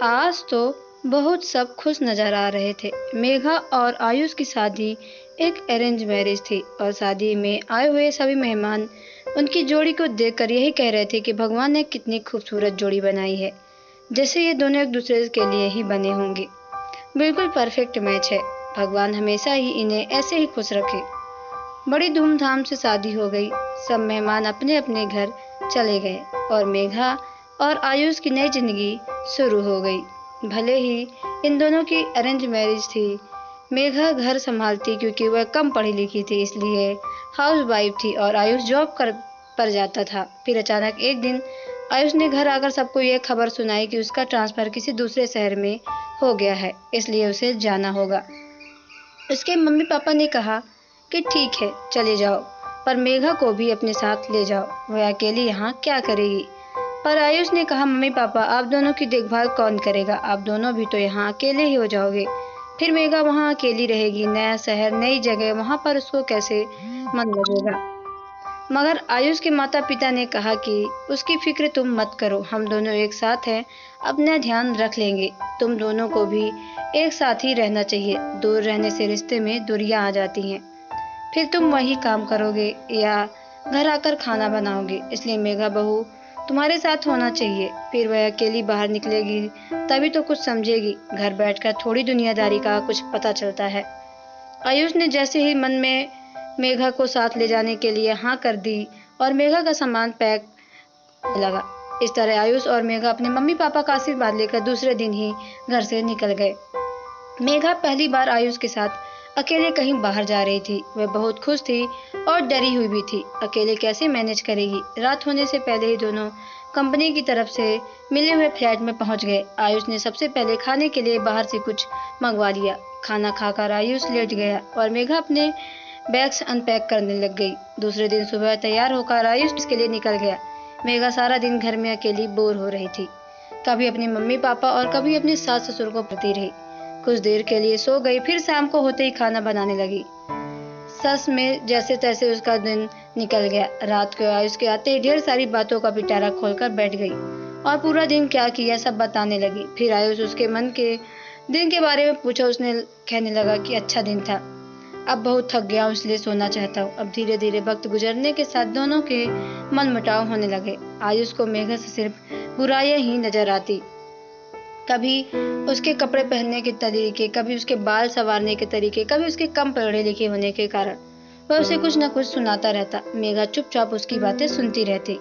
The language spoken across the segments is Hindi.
आज तो बहुत सब खुश नजर आ रहे थे। मेघा और आयुष की शादी एक अरेंज मैरिज थी और शादी में आए हुए सभी मेहमान उनकी जोड़ी को देखकर यही कह रहे थे कि भगवान ने कितनी खूबसूरत जोड़ी बनाई है, जैसे ये दोनों एक दूसरे के लिए ही बने होंगे। बिल्कुल परफेक्ट मैच है। भगवान हमेशा ही इन्हें ऐसे ही खुश रखे। बड़ी धूमधाम से शादी हो गई। सब मेहमान अपने अपने घर चले गए और मेघा और आयुष की नई जिंदगी शुरू हो गई। भले ही इन दोनों की अरेंज मैरिज थी, मेघा घर संभालती क्योंकि वह कम पढ़ी लिखी थी, इसलिए हाउस वाइफ थी और आयुष जॉब कर पर जाता था। फिर अचानक एक दिन आयुष ने घर आकर सबको यह खबर सुनाई कि उसका ट्रांसफर किसी दूसरे शहर में हो गया है, इसलिए उसे जाना होगा। उसके मम्मी पापा ने कहा कि ठीक है चले जाओ, पर मेघा को भी अपने साथ ले जाओ, वह अकेली यहाँ क्या करेगी। पर आयुष ने कहा मम्मी पापा आप दोनों की देखभाल कौन करेगा, आप दोनों भी तो यहाँ अकेले ही हो जाओगे। फिर मेघा वहाँ अकेली रहेगी, नया शहर नई जगह, वहाँ पर उसको कैसे मन लगेगा। मगर आयुष के माता पिता ने कहा कि उसकी फिक्र तुम मत करो, हम दोनों एक साथ हैं, अपना ध्यान रख लेंगे। तुम दोनों को भी एक साथ ही रहना चाहिए, दूर रहने से रिश्ते में दूरियां आ जाती हैं। फिर तुम वही काम करोगे या घर आकर खाना बनाओगे, इसलिए मेघा बहू तुम्हारे साथ होना चाहिए। फिर वह अकेली बाहर निकलेगी तभी तो कुछ समझेगी, घर बैठकर थोड़ी दुनियादारी का कुछ पता चलता है। आयुष ने जैसे ही मन में मेघा को साथ ले जाने के लिए हाँ कर दी और मेघा का सामान पैक लगा। इस तरह आयुष और मेघा अपने मम्मी पापा का आशीर्वाद लेकर दूसरे दिन ही घर से निकल गए। मेघा पहली बार आयुष के साथ अकेले कहीं बाहर जा रही थी। वह बहुत खुश थी और डरी हुई भी थी। अकेले कैसे मैनेज करेगी। रात होने से पहले ही दोनों कंपनी की तरफ से मिले हुए फ्लैट में पहुंच गए। आयुष ने सबसे पहले खाने के लिए बाहर से कुछ मंगवा लिया। खाना खाकर आयुष लेट गया और मेघा अपने बैग्स अनपैक करने लग गई। दूसरे दिन सुबह तैयार होकर आयुष इसके लिए निकल गया। मेघा सारा दिन घर में अकेली बोर हो रही थी, कभी अपने मम्मी पापा और कभी अपने सास ससुर को पढ़ती रही। कुछ देर के लिए सो गई, फिर शाम को होते ही खाना बनाने लगी। सस में जैसे तैसे उसका दिन निकल गया। रात को आयुष के आते ही ढेर सारी बातों का पिटारा खोलकर बैठ गई और पूरा दिन क्या किया सब बताने लगी। फिर आयुष उसके मन के दिन के बारे में पूछा। उसने कहने लगा कि अच्छा दिन था, अब बहुत थक गया हूँ इसलिए सोना चाहता हूँ। अब धीरे धीरे वक्त गुजरने के साथ दोनों के मनमुटाव होने लगे। आयुष को मेघा से सिर्फ बुराइयां ही नजर आती, कभी उसके कपड़े पहनने के तरीके, कभी उसके बाल संवारने के तरीके, कभी उसके कम पढ़े लिखे होने के कारण वह उसे कुछ न कुछ सुनाता रहता। मेघा चुपचाप उसकी बातें सुनती रहती।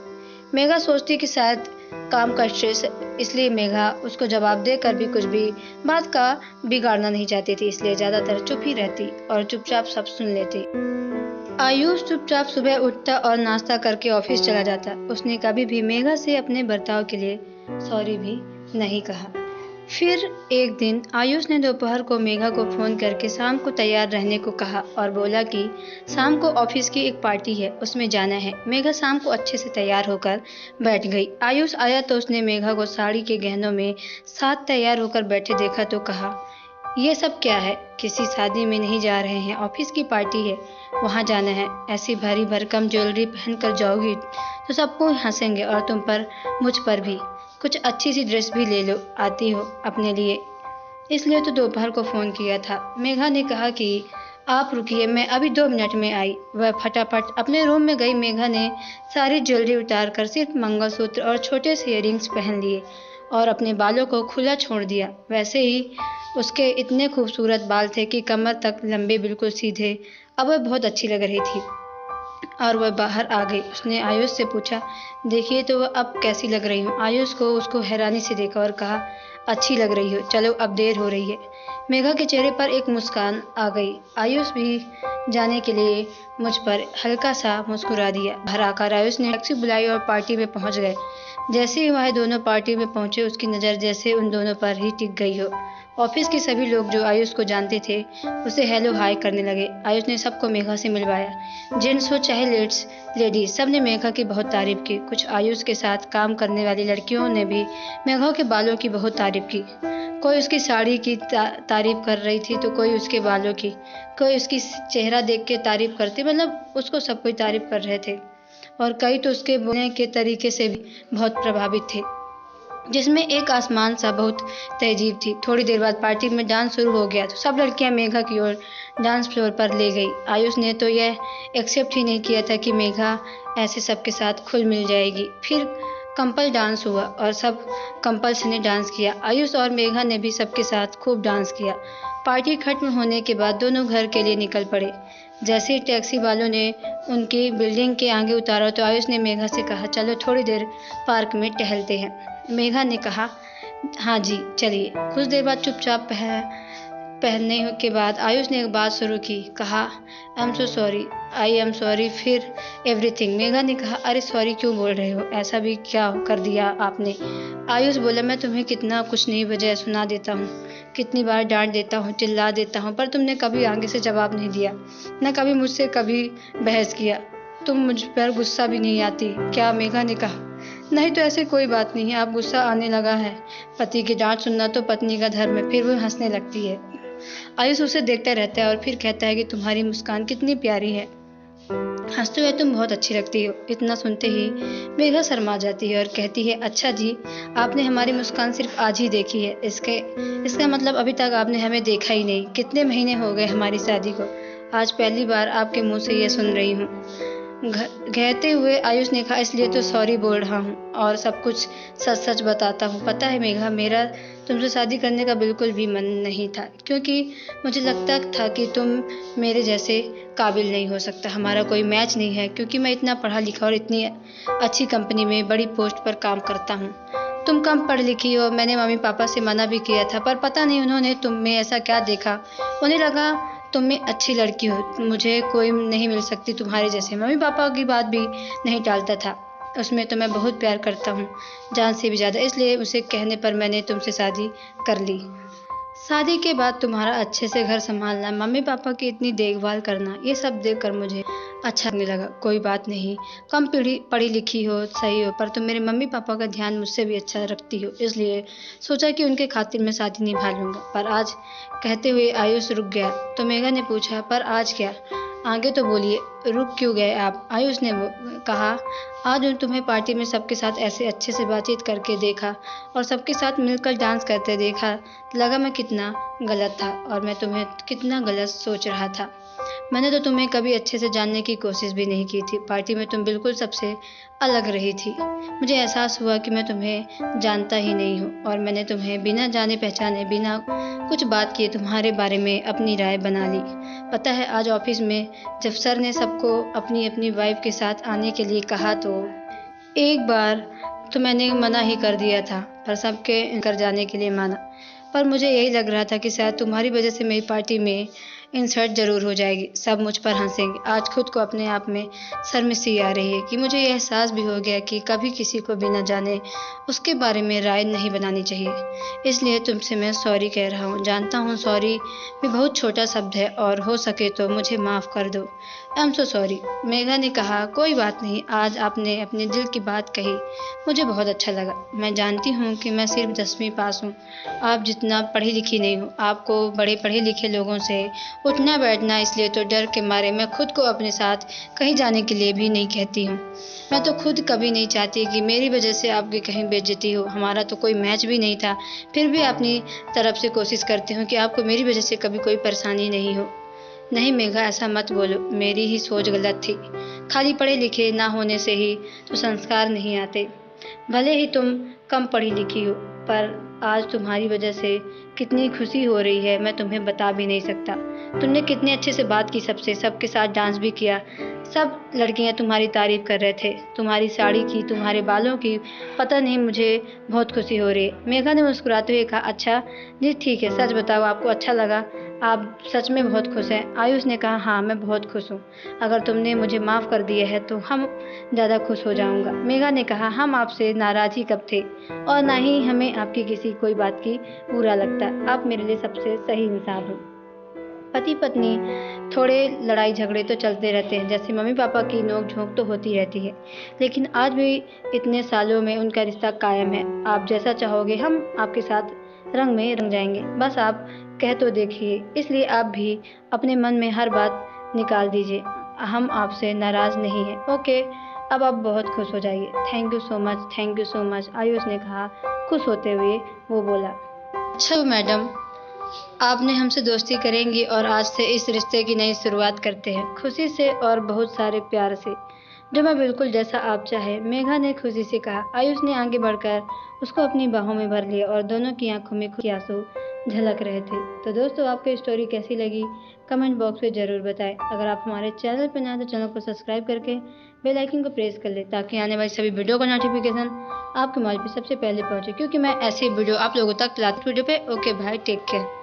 मेघा सोचती कि शायद काम का स्ट्रेस, इसलिए मेघा उसको जवाब देकर भी कुछ भी बात का बिगाड़ना नहीं चाहती थी, इसलिए ज्यादातर चुप ही रहती और चुपचाप सब सुन लेती। आयुष चुपचाप सुबह उठता और नाश्ता करके ऑफिस चला जाता। उसने कभी भी मेघा से अपने बर्ताव के लिए सॉरी भी नहीं कहा। फिर एक दिन आयुष ने दोपहर को मेघा को फोन करके शाम को तैयार रहने को कहा और बोला कि शाम को ऑफिस की एक पार्टी है, उसमें जाना है। मेघा शाम को अच्छे से तैयार होकर बैठ गई। आयुष आया तो उसने मेघा को साड़ी के गहनों में साथ तैयार होकर बैठे देखा तो कहा ये सब क्या है, किसी शादी में नहीं जा रहे हैं, ऑफिस की पार्टी है, वहां जाना है। ऐसी भारी भरकम ज्वेलरी पहन कर जाओगी तो सबको हंसेंगे और तुम पर, मुझ पर भी। कुछ अच्छी सी ड्रेस भी ले लो, आती हो अपने लिए, इसलिए तो दोपहर को फोन किया था। मेघा ने कहा कि आप रुकिए, मैं अभी 2 मिनट में आई। वह फटाफट अपने रूम में गई। मेघा ने सारी ज्वेलरी उतार कर सिर्फ मंगलसूत्र और छोटे से इयररिंग्स पहन लिए और अपने बालों को खुला छोड़ दिया। वैसे ही उसके इतने खूबसूरत बाल थे कि कमर तक लंबे, बिल्कुल सीधे। अब वह बहुत अच्छी लग रही थी और वह बाहर आ गई। उसने आयुष से पूछा देखिए तो वह अब कैसी लग रही हूँ। आयुष को उसको हैरानी से देखा और कहा अच्छी लग रही हो, चलो अब देर हो रही है। मेघा के चेहरे पर एक मुस्कान आ गई। आयुष भी जाने के लिए मुझ पर हल्का सा मुस्कुरा दिया। घर आकर आयुष ने टैक्सी बुलाई और पार्टी में पहुंच गए। जैसे ही वह दोनों पार्टी में पहुंचे उसकी नज़र जैसे उन दोनों पर ही टिक गई हो। ऑफिस के सभी लोग जो आयुष को जानते थे उसे हेलो हाय करने लगे। आयुष ने सबको मेघा से मिलवाया। जेंट्स हो चाहे लेडीज, सब ने मेघा की बहुत तारीफ की। कुछ आयुष के साथ काम करने वाली लड़कियों ने भी मेघा के बालों की बहुत तारीफ की। कोई उसकी साड़ी की तारीफ कर रही थी तो कोई उसके बालों की, कोई उसकी चेहरा देख के तारीफ करती, मतलब उसको सब कोई तारीफ कर रहे थे और कई तो उसके बोलने के तरीके से भी बहुत प्रभावित थे। जिसमें एक आसमान सा बहुत तहजीब थी। थोड़ी देर बाद पार्टी में डांस शुरू हो गया तो सब लड़कियां मेघा की ओर डांस फ्लोर पर ले गई। आयुष ने तो यह एक्सेप्ट ही नहीं किया था कि मेघा ऐसे सबके साथ खुल मिल जाएगी। फिर कंपल डांस हुआ और सब कंपल्स ने डांस किया। आयुष और मेघा ने भी सबके साथ खूब डांस किया। पार्टी खत्म होने के बाद दोनों घर के लिए निकल पड़े। जैसे ही टैक्सी वालों ने उनकी बिल्डिंग के आगे उतारा तो आयुष ने मेघा से कहा, चलो थोड़ी देर पार्क में टहलते हैं। मेघा ने कहा, हाँ जी चलिए। कुछ देर बाद चुपचाप पहनने के बाद आयुष ने एक बात शुरू की। कहा, I am so sorry, I am sorry फिर एवरीथिंग। मेघा ने कहा, अरे सॉरी क्यों बोल रहे हो, ऐसा भी क्या कर दिया आपने। आयुष बोला, मैं तुम्हें कितना कुछ नहीं वजह सुना देता हूँ, कितनी बार डांट देता हूँ, चिल्ला देता हूँ, पर तुमने कभी आगे से जवाब नहीं दिया, न कभी मुझसे कभी बहस किया। तुम मुझ पर गुस्सा भी नहीं आती क्या। मेघा ने कहा, नहीं तो ऐसे कोई बात नहीं है, अब गुस्सा आने लगा है। पति की डांट सुनना तो पत्नी का धर्म है। फिर वो हंसने लगती है। आयुष उसे देखता रहता है और फिर कहता है कि तुम्हारी मुस्कान कितनी प्यारी है, हंसते हुए तुम बहुत अच्छी लगती हो। इतना सुनते ही मेघा शर्मा जाती है और कहती है, अच्छा जी, आपने हमारी मुस्कान सिर्फ आज ही देखी है, इसका मतलब अभी तक आपने हमें देखा ही नहीं। कितने महीने हो गए हमारी शादी को, आज पहली बार आपके मुंह से यह सुन रही हूँ। कहते हुए आयुष ने कहा, इसलिए तो सॉरी बोल रहा हूँ और सब कुछ सच सच बताता हूँ। पता है मेघा, मेरा तुमसे शादी करने का बिल्कुल भी मन नहीं था, क्योंकि मुझे लगता था कि तुम मेरे जैसे काबिल नहीं हो सकता, हमारा कोई मैच नहीं है, क्योंकि मैं इतना पढ़ा लिखा और इतनी अच्छी कंपनी में बड़ी पोस्ट पर काम करता हूँ। तुम कम पढ़ लिखी हो। मैंने मम्मी पापा से मना भी किया था, पर पता नहीं उन्होंने तुम में ऐसा क्या देखा, उन्हें लगा तुम में अच्छी लड़की हो, मुझे कोई नहीं मिल सकती तुम्हारे जैसे। मम्मी पापा की बात भी नहीं टालता था, उसमें तो मैं बहुत प्यार करता हूँ, जान से भी ज़्यादा, इसलिए उसे कहने पर मैंने तुमसे शादी कर ली। शादी के बाद तुम्हारा अच्छे से घर संभालना, मम्मी पापा की इतनी देखभाल करना, ये सब देखकर मुझे अच्छा लगने लगा। कोई बात नहीं, कम पढ़ी लिखी हो, सही हो, पर तुम मेरे मम्मी पापा का ध्यान मुझसे भी अच्छा रखती हो, इसलिए सोचा कि उनके खातिर मैं शादी निभा लूँगा। पर आज, कहते हुए आयुष रुक गया। तो मेघा ने पूछा, पर आज क्या, आगे तो बोलिए, रुक क्यों गए आप। आयुष ने कहा, आज तुम्हें पार्टी में सबके साथ ऐसे अच्छे से बातचीत करके देखा और सबके साथ मिलकर डांस करते देखा, लगा मैं कितना गलत था और मैं तुम्हें कितना गलत सोच रहा था। मैंने तो तुम्हें कभी अच्छे से जानने की कोशिश भी नहीं की थी। पार्टी में तुम बिल्कुल सबसे अलग रही थी। मुझे एहसास हुआ कि मैं तुम्हें जानता ही नहीं हूँ और मैंने तुम्हें बिना जाने पहचाने, बिना कुछ बात किए तुम्हारे बारे में अपनी राय बना ली। पता है, आज ऑफिस में जब सर ने सबको अपनी अपनी वाइफ के साथ आने के लिए कहा तो एक बार तो मैंने मना ही कर दिया था, पर सबके कर जाने के लिए माना। पर मुझे यही लग रहा था कि शायद तुम्हारी वजह से मेरी पार्टी में इंसर्ट ज़रूर हो जाएगी, सब मुझ पर हंसेंगे। आज खुद को अपने आप में शर्मिंदगी आ रही है कि मुझे यह एहसास भी हो गया कि कभी किसी को बिना जाने उसके बारे में राय नहीं बनानी चाहिए। इसलिए तुमसे मैं सॉरी कह रहा हूँ। जानता हूँ सॉरी भी बहुत छोटा शब्द है और हो सके तो मुझे माफ़ कर दो। I am so sorry. Megha ने कहा, कोई बात नहीं, आज आपने अपने दिल की बात कही, मुझे बहुत अच्छा लगा। मैं जानती हूँ कि मैं सिर्फ 10वीं पास हूँ, आप जितना पढ़ी लिखी नहीं हो। आपको बड़े पढ़े लिखे लोगों से उठना बैठना, इसलिए तो डर के मारे मैं खुद को अपने साथ कहीं जाने के लिए भी नहीं कहती हूँ। मैं तो खुद कभी नहीं चाहती कि मेरी वजह से आपकी कहीं बेइज्जती हो। हमारा तो कोई मैच भी नहीं था, फिर भी अपनी तरफ से कोशिश करती हूँ कि आपको मेरी वजह से कभी कोई परेशानी नहीं हो। नहीं मेघा, ऐसा मत बोलो, मेरी ही सोच गलत थी। खाली पढ़े लिखे ना होने से ही तो संस्कार नहीं आते। भले ही तुम कम पढ़ी लिखी हो, पर आज तुम्हारी वजह से कितनी खुशी हो रही है मैं तुम्हें बता भी नहीं सकता। तुमने कितने अच्छे से बात की सबसे, सबके साथ डांस भी किया। सब लड़कियां तुम्हारी तारीफ कर रहे थे, तुम्हारी साड़ी की, तुम्हारे बालों की। पता नहीं, मुझे बहुत खुशी हो रही है। मेघा ने मुस्कुराते हुए कहा, अच्छा जी ठीक है, सच बताओ आपको अच्छा लगा, आप सच में बहुत खुश हैं। आयुष ने कहा, हाँ मैं बहुत खुश हूँ, अगर तुमने मुझे माफ़ कर दिया है तो हम ज़्यादा खुश हो जाऊँगा। मेघा ने कहा, हम आपसे नाराज़ ही कब थे और ना ही हमें आपकी किसी कोई बात की बुरा लगता, आप मेरे लिए सबसे सही इंसान हो। पति पत्नी थोड़े लड़ाई झगड़े तो चलते रहते हैं, जैसे मम्मी पापा की नोक झोंक तो होती रहती है, लेकिन आज भी इतने सालों में उनका रिश्ता कायम है। आप जैसा चाहोगे हम आपके साथ रंग में रंग जाएंगे, बस आप कह तो देखिए। इसलिए आप भी अपने मन में हर बात निकाल दीजिए, हम आपसे नाराज़ नहीं हैं। ओके, अब आप बहुत खुश हो जाइए। Thank you so much, thank you so much, Ayush ने कहा। खुश होते हुए वो बोला, अच्छा मैडम, आपने हमसे दोस्ती करेंगी और आज से इस रिश्ते की नई शुरुआत करते हैं, खुशी से और बहुत सारे प्यार से। जो मैं बिल्कुल जैसा आप चाहे, मेघा ने खुशी से कहा। आयुष ने आगे बढ़कर उसको अपनी बाहों में भर लिया और दोनों की आंखों में खुशी के आंसू झलक रहे थे। तो दोस्तों, आपको स्टोरी कैसी लगी कमेंट बॉक्स में ज़रूर बताएं। अगर आप हमारे चैनल पर नए हैं तो चैनल को सब्सक्राइब करके बेल आइकन को प्रेस कर लें ताकि आने वाली सभी वीडियो का नोटिफिकेशन आपके मोबाइल पर सबसे पहले पहुंचे, क्योंकि मैं ऐसी वीडियो आप लोगों तक लाती हूँ वीडियो पे। ओके भाई, टेक केयर।